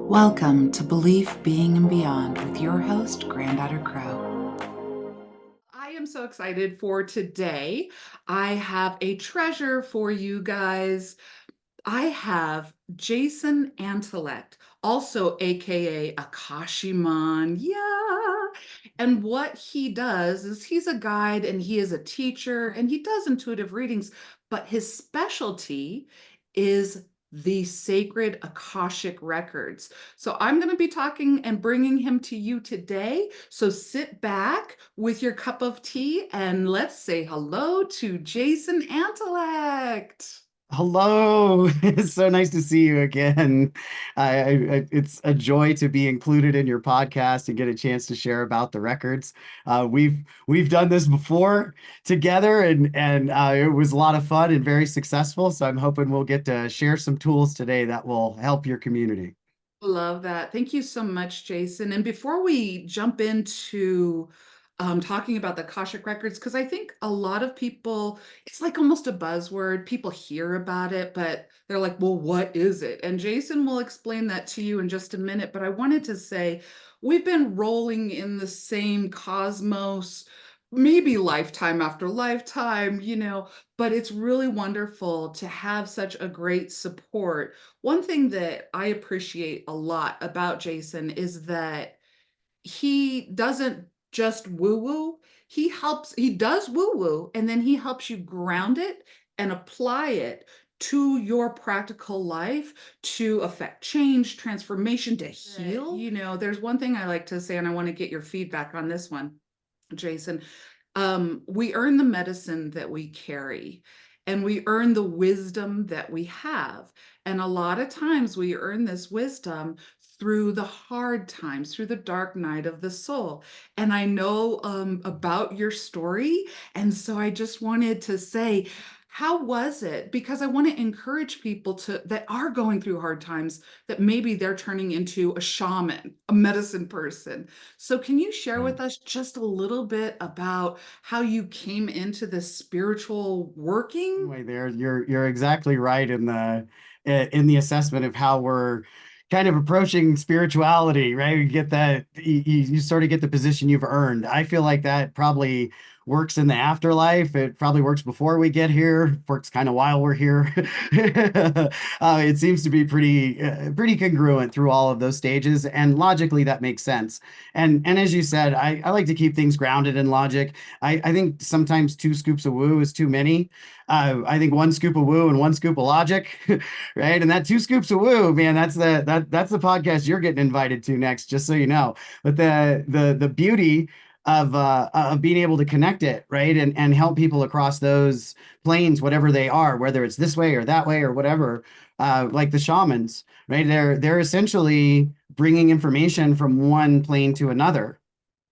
Welcome to Belief, Being, and Beyond with your host, Granddaughter Crow. I am so excited for today. I have a treasure for you guys. I have Jason Antalek, also AKA Akashaman. Yeah. And what he does is he's a guide and he is a teacher and he does intuitive readings, but his specialty is the sacred Akashic records. So I'm going to be talking and bringing him to you today. So sit back with your cup of tea and let's say hello to Jason Antalek. Hello, it's so nice to see you again. It's a joy to be included in your podcast and get a chance to share about the records. We've done this before together, and it was a lot of fun and very successful. So I'm hoping we'll get to share some tools today that will help your community. Love that. Thank you so much, Jason. And before we jump into talking about the Akashic Records, because I think a lot of people, it's like almost a buzzword. People hear about it, but they're like, well, what is it? And Jason will explain that to you in just a minute. But I wanted to say, we've been rolling in the same cosmos, maybe lifetime after lifetime, but it's really wonderful to have such a great support. One thing that I appreciate a lot about Jason is that he doesn't just woo woo. He does woo woo, and then he helps you ground it and apply it to your practical life to affect change, transformation, to heal. There's one thing I like to say, and I want to get your feedback on this one, Jason. We earn the medicine that we carry, and we earn the wisdom that we have. And a lot of times we earn this wisdom through the hard times, through the dark night of the soul. And I know about your story. And so I just wanted to say, how was it? Because I want to encourage people that are going through hard times, that maybe they're turning into a shaman, a medicine person. So can you share Yeah. with us just a little bit about how you came into this spiritual working? Anyway, you're exactly right in the assessment of how we're kind of approaching spirituality, right? You get that you sort of get the position you've earned. I feel like that probably works in the afterlife. It probably works before we get here, works kind of while we're here. It seems to be pretty congruent through all of those stages, and logically that makes sense. And as you said, I like to keep things grounded in logic. I think sometimes two scoops of woo is too many. I think one scoop of woo and one scoop of logic, right? And that two scoops of woo, man, that's the podcast you're getting invited to next, just so you know. But the beauty of being able to connect it, right, and help people across those planes, whatever they are, whether it's this way or that way or whatever, like the shamans, right? They're essentially bringing information from one plane to another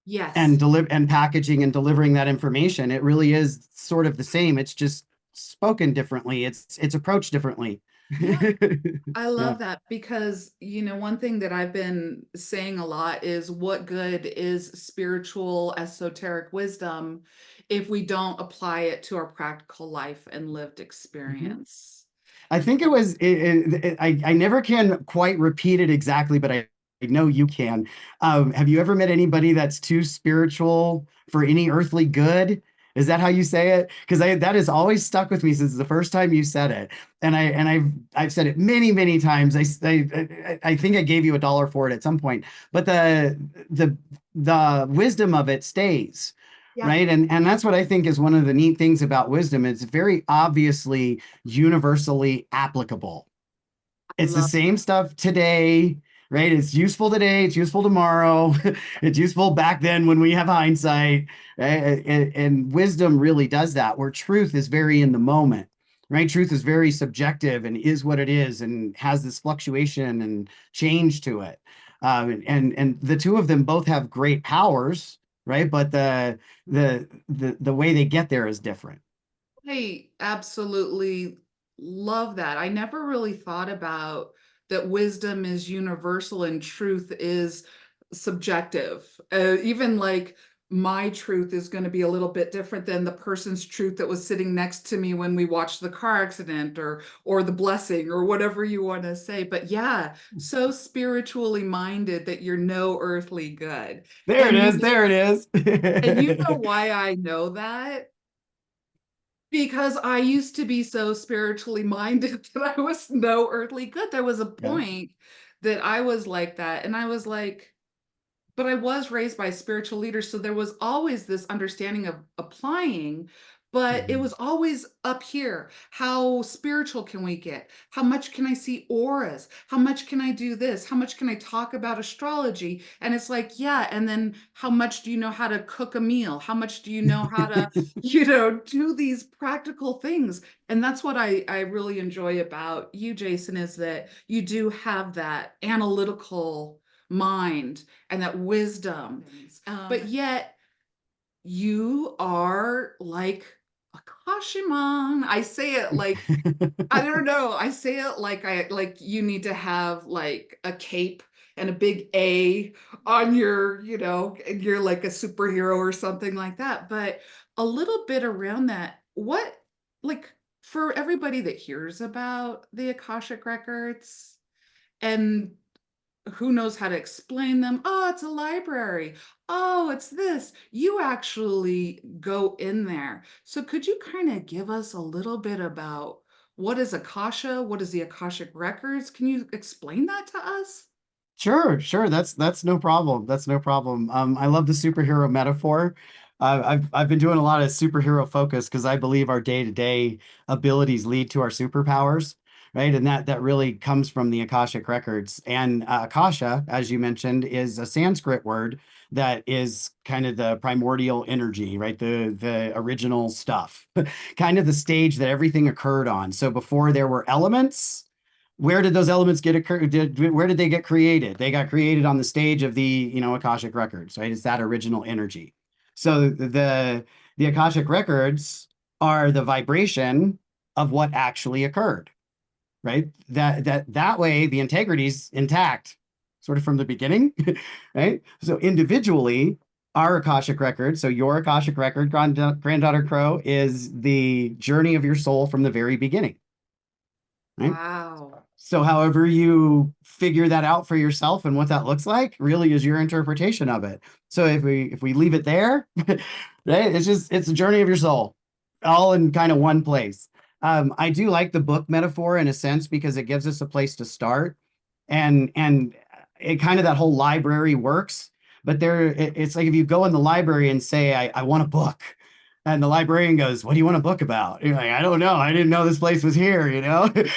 and Yes. deliver and packaging and delivering that information. It really is sort of the same. It's just spoken differently. It's approached differently. Yeah. I Yeah. love that because, one thing that I've been saying a lot is what good is spiritual esoteric wisdom if we don't apply it to our practical life and lived Mhm. experience? I think it was. I never can quite repeat it exactly, but I know you can. Have you ever met anybody that's too spiritual for any earthly good? Is that how you say it? Because I that has always stuck with me since the first time you said it, and I've said it many times. I think I gave you $1 for it at some point, but the wisdom of it stays. Yeah. Right. And that's what I think is one of the neat things about wisdom. It's very obviously universally applicable. I It's the love same stuff today, right? It's useful today, it's useful tomorrow, it's useful back then when we have hindsight, right? And wisdom really does that, where truth is very in the moment, right? Truth is very subjective and is what it is and has this fluctuation and change to it. And the two of them both have great powers, right? But the way they get there is different. I absolutely love that. I never really thought about that wisdom is universal and truth is subjective. Even like my truth is going to be a little bit different than the person's truth that was sitting next to me when we watched the car accident or the blessing or whatever you want to say. But yeah, so spiritually minded that you're no earthly good. There it And is. There it and you know is. why I know that? Because I used to be so spiritually minded that I was no earthly good. There was a Yeah. point that I was like that, and I was like, but I was raised by spiritual leaders, so there was always this understanding of applying, but it Mhm. was always up here. How spiritual can we get? How much can I see auras? How much can I do this? How much can I talk about astrology? And it's like, yeah, and then how much do you know how to cook a meal? How much do you know how to, do these practical things? And that's what I really enjoy about you, Jason, is that you do have that analytical mind and that wisdom. But yet you are like Akashaman. I say it like I don't know. I say it like I like you need to have like a cape and a big A on your, and you're like a superhero or something like that. But a little bit around that, what like for everybody that hears about the Akashic records and who knows how to explain them? Oh, it's a library. Oh, it's this. You actually go in there. So could you kind of give us a little bit about what is Akasha? What is the Akashic Records? Can you explain that to us? Sure, sure. That's no problem. That's no problem. I love the superhero metaphor. I've been doing a lot of superhero focus because I believe our day-to-day abilities lead to our superpowers, right? And that really comes from the Akashic records. And Akasha, as you mentioned, is a Sanskrit word that is kind of the primordial energy, right? The original stuff, kind of the stage that everything occurred on. So before there were elements, where did those elements get where did they get created? They got created on the stage of the, Akashic records, right? It's that original energy. So the Akashic records are the vibration of what actually occurred, right? That way the integrity's intact sort of from the beginning. Right? So individually, our Akashic record, so your Akashic record, Granddaughter Crow, is the journey of your soul from the very beginning, right? Wow. So however you figure that out for yourself and what that looks like really is your interpretation of it. So if we leave it there, right, it's a journey of your soul, all in kind of one place. I do like the book metaphor in a sense because it gives us a place to start, and it kind of that whole library works. But it's like if you go in the library and say, I want a book. And the librarian goes, "What do you want a book about?" You're like, "I don't know. I didn't know this place was here."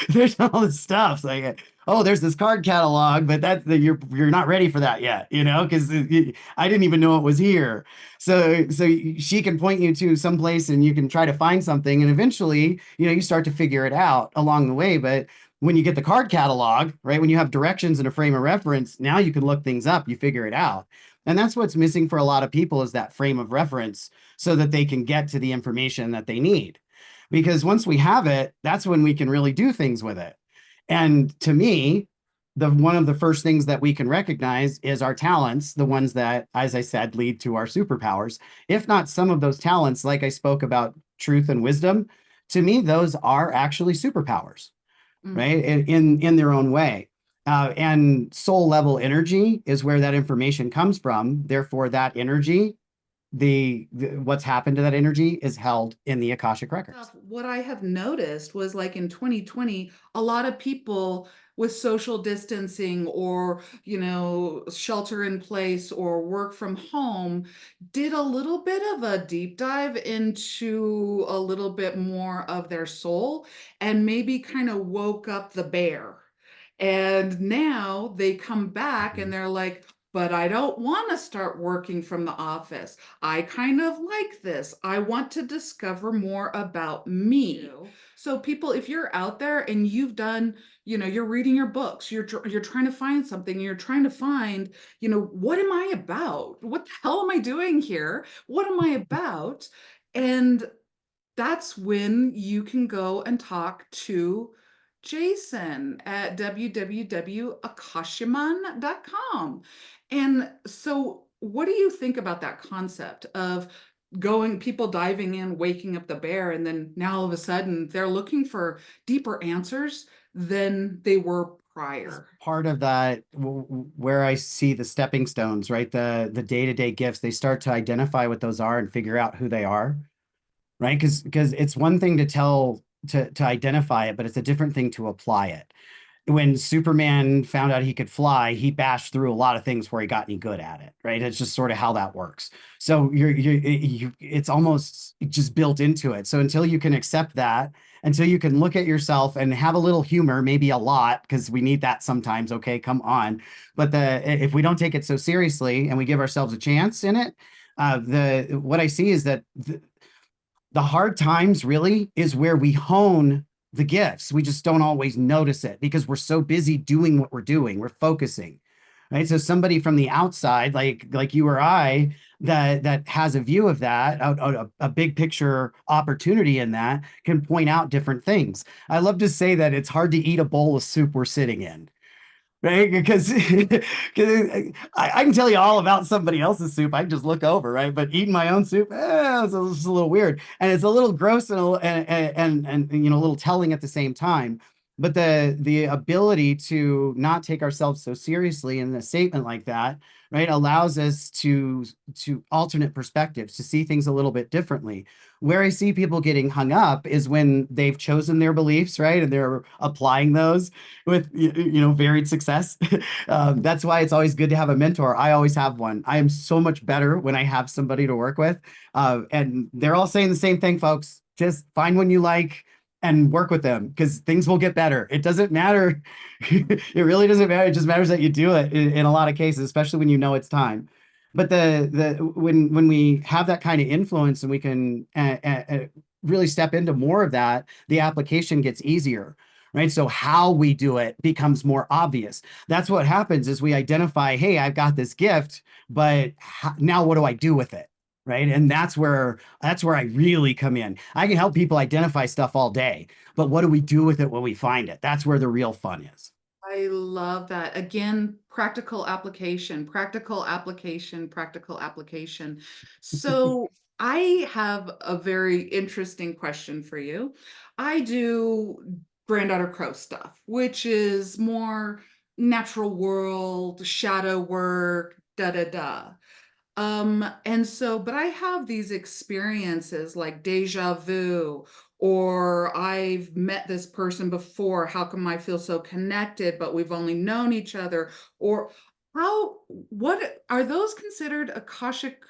There's all this stuff. It's like, oh, there's this card catalog, but you're not ready for that yet, because I didn't even know it was here. So she can point you to some place, and you can try to find something, and eventually, you start to figure it out along the way. But when you get the card catalog, right, when you have directions and a frame of reference, now you can look things up. You figure it out. And that's what's missing for a lot of people is that frame of reference so that they can get to the information that they need. Because once we have it, that's when we can really do things with it. And to me, the one of the first things that we can recognize is our talents, the ones that, as I said, lead to our superpowers. If not some of those talents, like I spoke about truth and wisdom, to me, those are actually superpowers, Mm. right? In their own way. And soul level energy is where that information comes from. Therefore, that energy, the what's happened to that energy is held in the Akashic records. What I have noticed was like in 2020, a lot of people with social distancing or, shelter in place or work from home did a little bit of a deep dive into a little bit more of their soul and maybe kind of woke up the bear. And now they come back and they're like, but I don't want to start working from the office. I kind of like this. I want to discover more about me. So people, if you're out there and you've done, you're reading your books, you're trying to find something, you're trying to find, what am I about? What the hell am I doing here? What am I about? And that's when you can go and talk to Jason at www.akashaman.com. And so what do you think about that concept of going, people diving in, waking up the bear, and then now all of a sudden they're looking for deeper answers than they were prior? Part of that where I see the stepping stones, right? The day-to-day gifts, they start to identify what those are and figure out who they are, right? Because it's one thing to tell to identify it, but it's a different thing to apply it. When Superman found out he could fly, he bashed through a lot of things before he got any good at it, right? It's just sort of how that works. So it's almost just built into it. So until you can accept that, until you can look at yourself and have a little humor, maybe a lot, because we need that sometimes. Okay, come on. But if we don't take it so seriously and we give ourselves a chance in it, the what I see is that the hard times really is where we hone the gifts. We just don't always notice it because we're so busy doing what we're doing. We're focusing, right? So somebody from the outside, like you or I, that has a view of that, a big picture opportunity in that, can point out different things. I love to say that it's hard to eat a bowl of soup we're sitting in, right? Because I can tell you all about somebody else's soup. I can just look over, right? But eating my own soup, it's a little weird, and it's a little gross and you know, a little telling at the same time. But the ability to not take ourselves so seriously in a statement like that, right, allows us to alternate perspectives, to see things a little bit differently. Where I see people getting hung up is when they've chosen their beliefs, right, and they're applying those with you know, varied success. That's why it's always good to have a mentor. I always have one. I am so much better when I have somebody to work with, and they're all saying the same thing, folks. Just find one you like and work with them, because things will get better. It doesn't matter. It really doesn't matter. It just matters that you do it in a lot of cases, especially when you know it's time. But when we have that kind of influence and we can really step into more of that, the application gets easier, right? So how we do it becomes more obvious. That's what happens is we identify, hey, I've got this gift, but now what do I do with it? Right. And that's where I really come in. I can help people identify stuff all day, but what do we do with it when we find it? That's where the real fun is. I love that. Again, practical application, practical application, practical application. So I have a very interesting question for you. I do Granddaughter Crow stuff, which is more natural world, shadow work, da da da. And so, but I have these experiences like deja vu, or I've met this person before. How come I feel so connected, but we've only known each other? Or what are those considered Akashic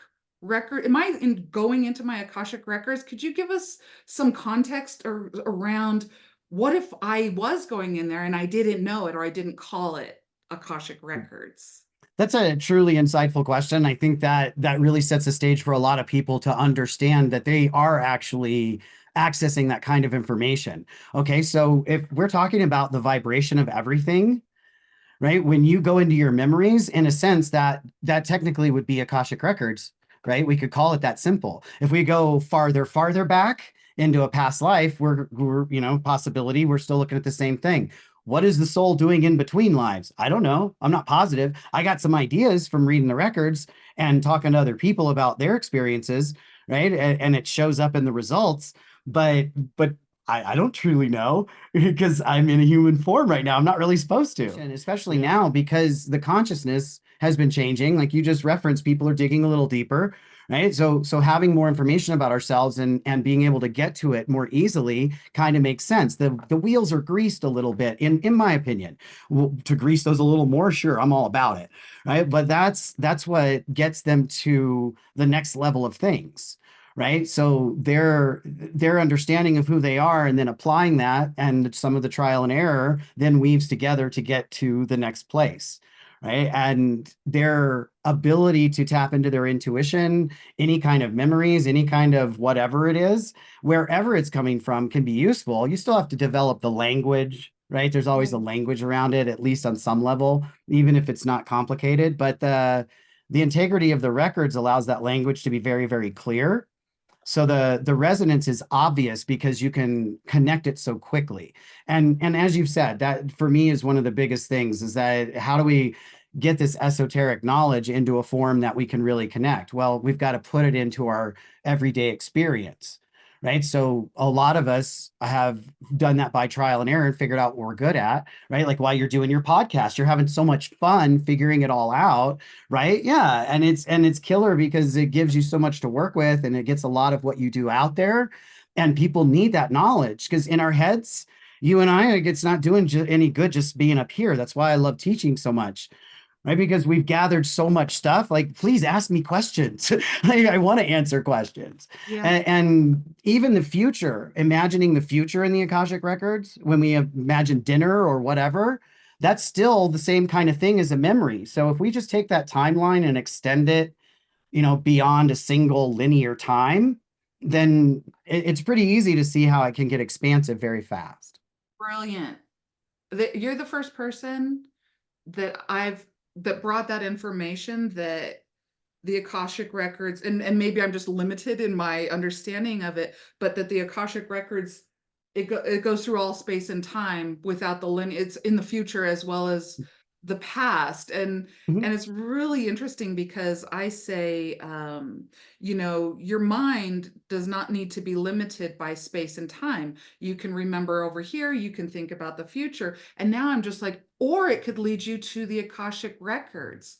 record? Am I going into my Akashic records? Could you give us some context around what if I was going in there and I didn't know it or I didn't call it Akashic records? That's a truly insightful question. I think that really sets the stage for a lot of people to understand that they are actually accessing that kind of information. Okay, so if we're talking about the vibration of everything, right? When you go into your memories, in a sense, that technically would be Akashic records, right? We could call it that simple. If we go farther back into a past life, we're you know, possibility, we're still looking at the same thing. What is the soul doing in between lives? I don't know. I'm not positive. I got some ideas from reading the records and talking to other people about their experiences, right? And it shows up in the results, but I don't truly know because I'm in a human form right now. I'm not really supposed to. And especially now because the consciousness has been changing. Like you just referenced, people are digging a little deeper, right? So having more information about ourselves and being able to get to it more easily kind of makes sense. The wheels are greased a little bit, in my opinion. Well, to grease those a little more, sure, I'm all about it, right? But that's what gets them to the next level of things, right? So their understanding of who they are and then applying that and some of the trial and error then weaves together to get to the next place, right? And their ability to tap into their intuition, any kind of memories, any kind of whatever it is, wherever it's coming from can be useful. You still have to develop the language, right? There's always a language around it, at least on some level, even if it's not complicated. But the integrity of the records allows that language to be very, very clear, so the resonance is obvious because you can connect it so quickly. And as you've said, that for me is one of the biggest things, is that how do we get this esoteric knowledge into a form that we can really connect? Well, we've got to put it into our everyday experience, right? So a lot of us have done that by trial and error and figured out what we're good at, right? Like while you're doing your podcast, you're having so much fun figuring it all out, right? Yeah, and it's killer because it gives you so much to work with, and it gets a lot of what you do out there, and people need that knowledge because in our heads, you and I, it's not doing any good just being up here. That's why I love teaching so much, right? Because we've gathered so much stuff. Like, please ask me questions. Like, I want to answer questions. Yeah. And even the future, imagining the future in the Akashic records, when we imagine dinner or whatever, that's still the same kind of thing as a memory. So if we just take that timeline and extend it, beyond a single linear time, then it's pretty easy to see how it can get expansive very fast. Brilliant. You're the first person that brought that information, that the Akashic records, and maybe I'm just limited in my understanding of it, but that the Akashic records, it goes through all space and time without the linear. It's in the future as well as the past, and Mhm. it's really interesting because I say, your mind does not need to be limited by space and time. You can remember over here, you can think about the future, and now I'm just like, or it could lead you to the Akashic records,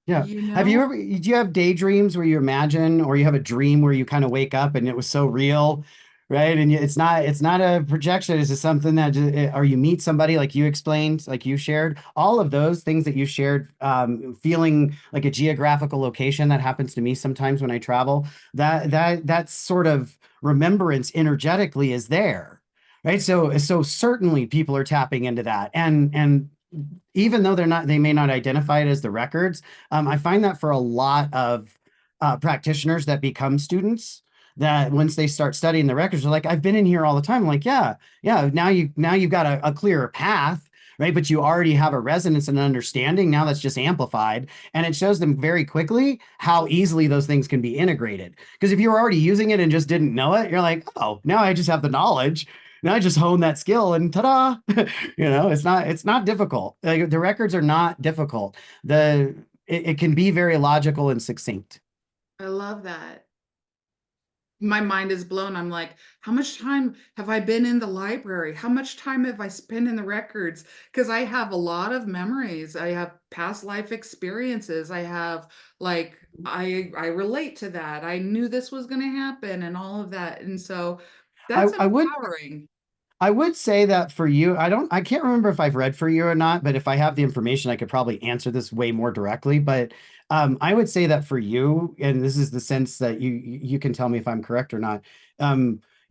Yeah. you Have you know? ever, do you have daydreams where you imagine, or you have a dream where you kind of wake up and it was so real, right? And it's not a projection. It's just something that, or you meet somebody like you explained, like you shared, all of those things that you shared, feeling like a geographical location that happens to me sometimes when I travel, that sort of remembrance energetically is there. Right. So certainly people are tapping into that. And even though they may not identify it as the records, I find that for a lot of practitioners that become students, that once they start studying the records, they're like, I've been in here all the time. I'm like, yeah, yeah. Now you've got a clearer path, right? But you already have a resonance and an understanding. Now that's just amplified. And it shows them very quickly how easily those things can be integrated. Because if you were already using it and just didn't know it, you're like, oh, now I just have the knowledge. Now I just hone that skill and ta-da. It's not difficult. Like, the records are not difficult. It can be very logical and succinct. I love that. My mind is blown. I'm like, how much time have I been in the library? How much time have I spent in the records? Because I have a lot of memories. I have past life experiences. I have, like, I relate to that. I knew this was going to happen and all of that. And so I, that's I would empowering. I would say that for you, I can't remember if I've read for you or not, but if I have the information, I could probably answer this way more directly. But I would say that for you, and this is the sense that you can tell me if I'm correct or not.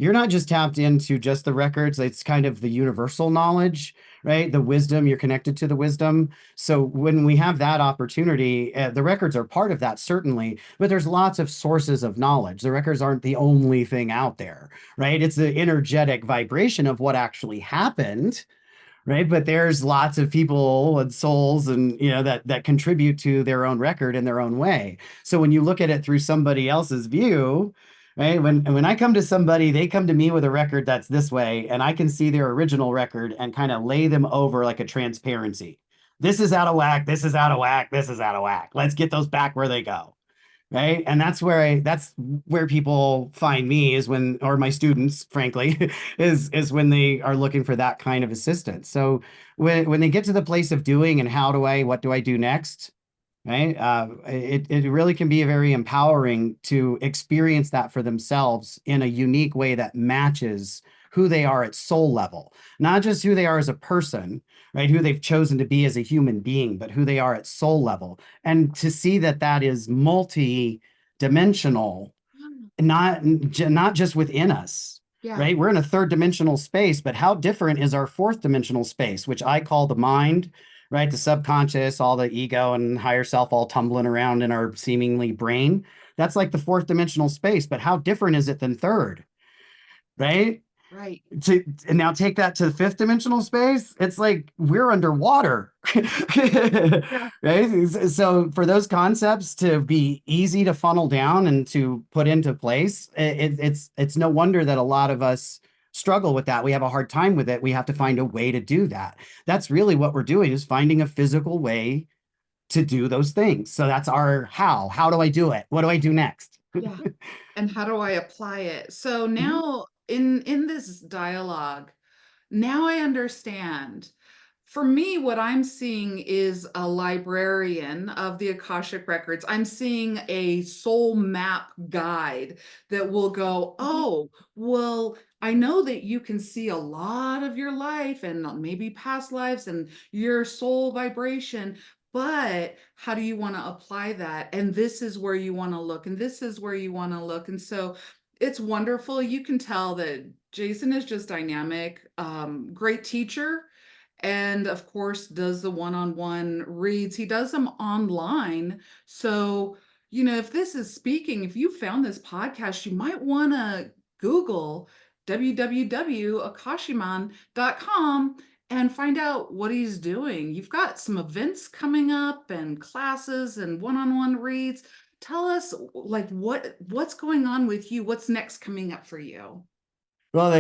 You're not just tapped into just the records; it's kind of the universal knowledge, right? The wisdom, you're connected to the wisdom. So when we have that opportunity, the records are part of that, certainly, but there's lots of sources of knowledge. The records aren't the only thing out there, right? It's the energetic vibration of what actually happened, right? But there's lots of people and souls and that contribute to their own record in their own way. So when you look at it through somebody else's view, right? When I come to somebody, they come to me with a record that's this way, and I can see their original record and kind of lay them over like a transparency. This is out of whack. This is out of whack. This is out of whack. Let's get those back where they go, right? And that's where people find me, is when, or my students frankly, is when they are looking for that kind of assistance. So when they get to the place of doing, and what do I do next, right? It really can be very empowering to experience that for themselves in a unique way that matches who they are at soul level, not just who they are as a person, right? Who they've chosen to be as a human being, but who they are at soul level. And to see that that is multi-dimensional, not just within us, Yeah, right? We're in a third dimensional space, but how different is our fourth dimensional space, which I call the mind, right? The subconscious, all the ego and higher self all tumbling around in our seemingly brain. That's like the fourth dimensional space, but how different is it than third, right? right. And now take that to the fifth dimensional space, it's like we're underwater. Yeah. Right? So for those concepts to be easy to funnel down and to put into place, it's no wonder that a lot of us struggle with that. We have a hard time with it. We have to find a way to do that. That's really what we're doing, is finding a physical way to do those things. So that's our how. How do I do it? What do I do next? Yeah. And how do I apply it? So Mhm. now in this dialogue, now I understand. For me, what I'm seeing is a librarian of the Akashic Records. I'm seeing a soul map guide that will go, oh, well, I know that you can see a lot of your life and maybe past lives and your soul vibration, but how do you want to apply that? And this is where you want to look, and this is where you want to look. And so it's wonderful. You can tell that Jason is just dynamic, great teacher, and of course does the one-on-one reads. He does them online. So, if this is speaking, if you found this podcast, you might want to Google www.akashiman.com and find out what he's doing. You've got some events coming up and classes and one-on-one reads. Tell us like what's going on with you? What's next coming up for you? Well,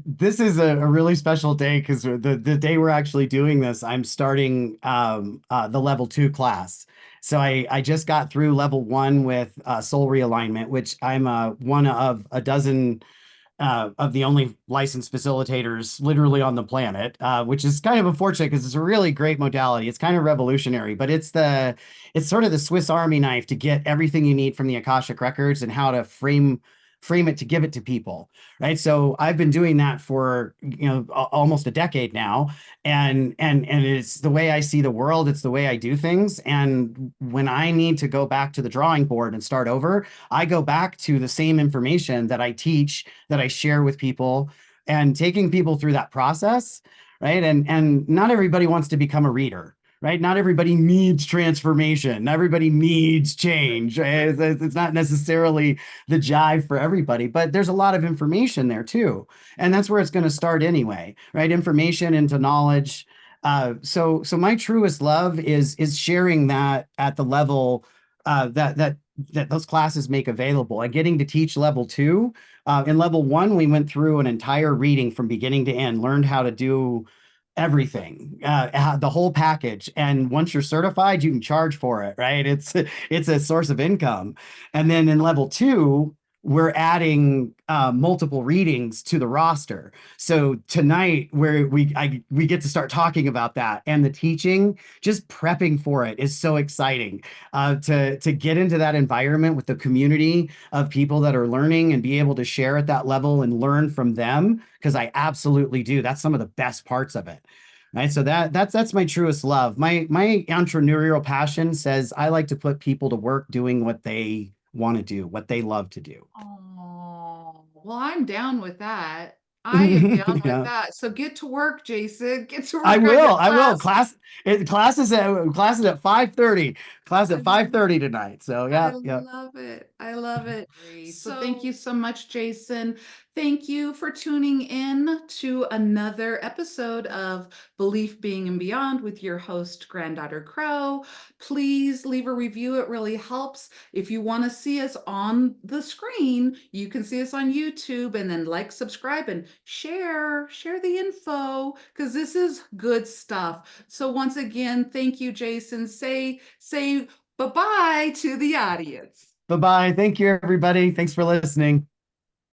this is a really special day because the day we're actually doing this, I'm starting the level 2 class. So I just got through level 1 with soul realignment, which I'm one of a dozen of the only licensed facilitators literally on the planet, which is kind of unfortunate because it's a really great modality. It's kind of revolutionary, but it's sort of the Swiss Army knife to get everything you need from the Akashic Records and how to frame it to give it to people, right? So I've been doing that for almost a decade now, and it's the way I see the world. It's the way I do things. And when I need to go back to the drawing board and start over, I go back to the same information that I teach, that I share with people, and taking people through that process, right? And not everybody wants to become a reader, right? Not everybody needs transformation. Not everybody needs change. Right? It's not necessarily the jive for everybody, but there's a lot of information there too. And that's where it's going to start anyway, right? Information into knowledge. So my truest love is sharing that at the level that those classes make available, and getting to teach level 2. In level 1, we went through an entire reading from beginning to end, learned how to do everything, the whole package. And once you're certified, you can charge for it, right? It's a source of income. And then in level 2, we're adding multiple readings to the roster. So tonight, where we get to start talking about that, and the teaching, just prepping for it is so exciting. To get into that environment with the community of people that are learning and be able to share at that level and learn from them, because I absolutely do. That's some of the best parts of it. Right. So that's my truest love. My entrepreneurial passion says I like to put people to work doing what they want to do, what they love to do. Oh, well, I'm down with that. I am down with Yeah. that. So get to work, Jason. Get to I work on your will. I will. class. Class is at 5:30. Class I at 5:30 tonight. So I yeah, yeah. love it. I love it. So thank you so much, Jason. Thank you for tuning in to another episode of Belief Being and Beyond with your host, Granddaughter Crow. Please leave a review. It really helps. If you want to see us on the screen, you can see us on YouTube, and then like, subscribe, and share the info, because this is good stuff. So once again, thank you, Jason. Say bye-bye to the audience. Bye-bye. Thank you, everybody. Thanks for listening.